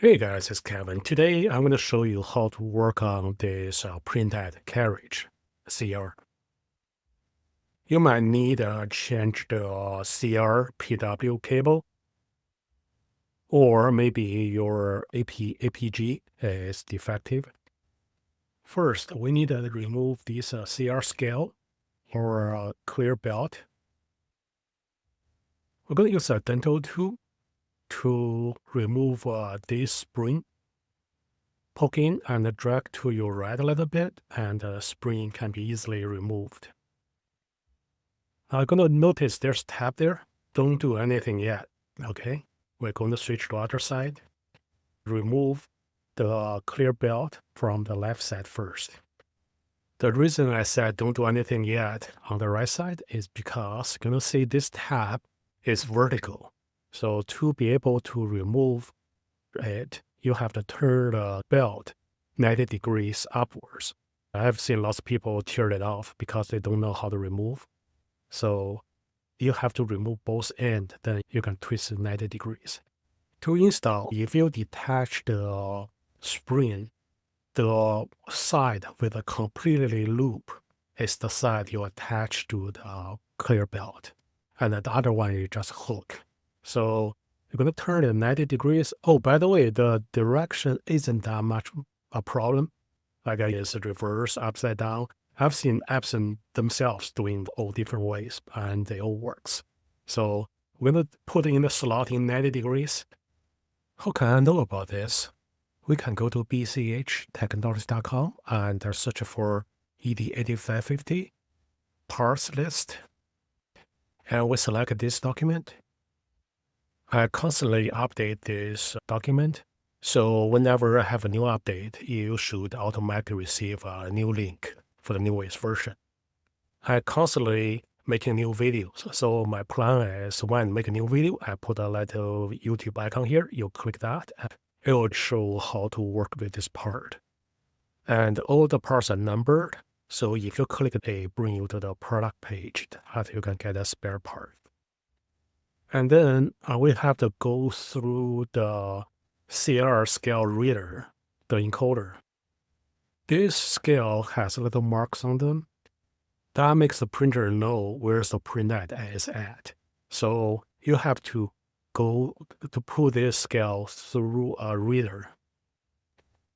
Hey guys, it's Kevin. Today I'm going to show you how to work on this printhead carriage CR. You might need to change the CR PW cable, or maybe your APG is defective. First, we need to remove this CR scale or clear belt. We're going to use a dental tool to remove this spring. Poke in and drag to your right a little bit, and the spring can be easily removed. Now, you're going to notice there's a tab there. Don't do anything yet, okay? We're going to switch to the other side. Remove the clear belt from the left side first. The reason I said don't do anything yet on the right side is because you're going to see this tab is vertical. So to be able to remove it, you have to turn the belt 90 degrees upwards. I've seen lots of people tear it off because they don't know how to remove. So you have to remove both ends, then you can twist it 90 degrees. To install, if you detach the spring, the side with a completely loop is the side you attach to the clear belt. And the other one you just hook. So you're going to turn it 90 degrees. Oh, by the way, the direction isn't that much a problem. Like it's reverse, upside down. I've seen Epson themselves doing all different ways, and they all works. So we're going to put in the slot in 90 degrees. How can I know about this? We can go to BCH Technologies.com and search for ET-8550 parts list. And we select this document. I constantly update this document, so whenever I have a new update, you should automatically receive a new link for the newest version. I constantly making new videos, so my plan is when I make a new video, I put a little YouTube icon here. You click that, it will show how to work with this part. And all the parts are numbered, so if you click it, it brings you to the product page that you can get a spare part. And then we have to go through the CR scale reader, the encoder. This scale has little marks on them. That makes the printer know where the printhead is at. So you have to go to pull this scale through a reader.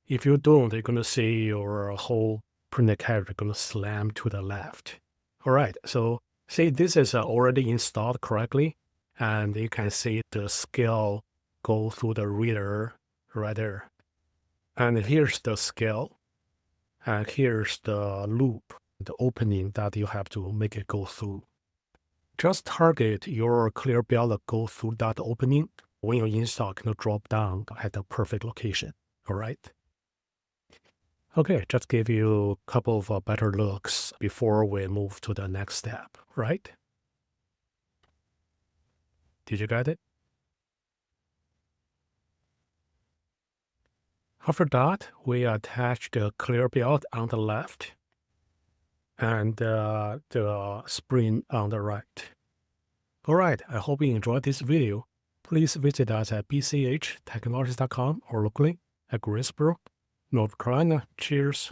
If you don't, you're going to see your whole printed carriage going to slam to the left. All right, so see this is already installed correctly. And you can see the scale go through the reader right there. And here's the scale. And here's the loop, the opening that you have to make it go through. Just target your clear belt to go through that opening. When you install, it can drop down at the perfect location. All right. Okay, just give you a couple of better looks before we move to the next step, right? Did you get it? After that, we attach the clear belt on the left and the spring on the right. All right, I hope you enjoyed this video. Please visit us at bchtechnologies.com or locally at Greensboro, North Carolina. Cheers.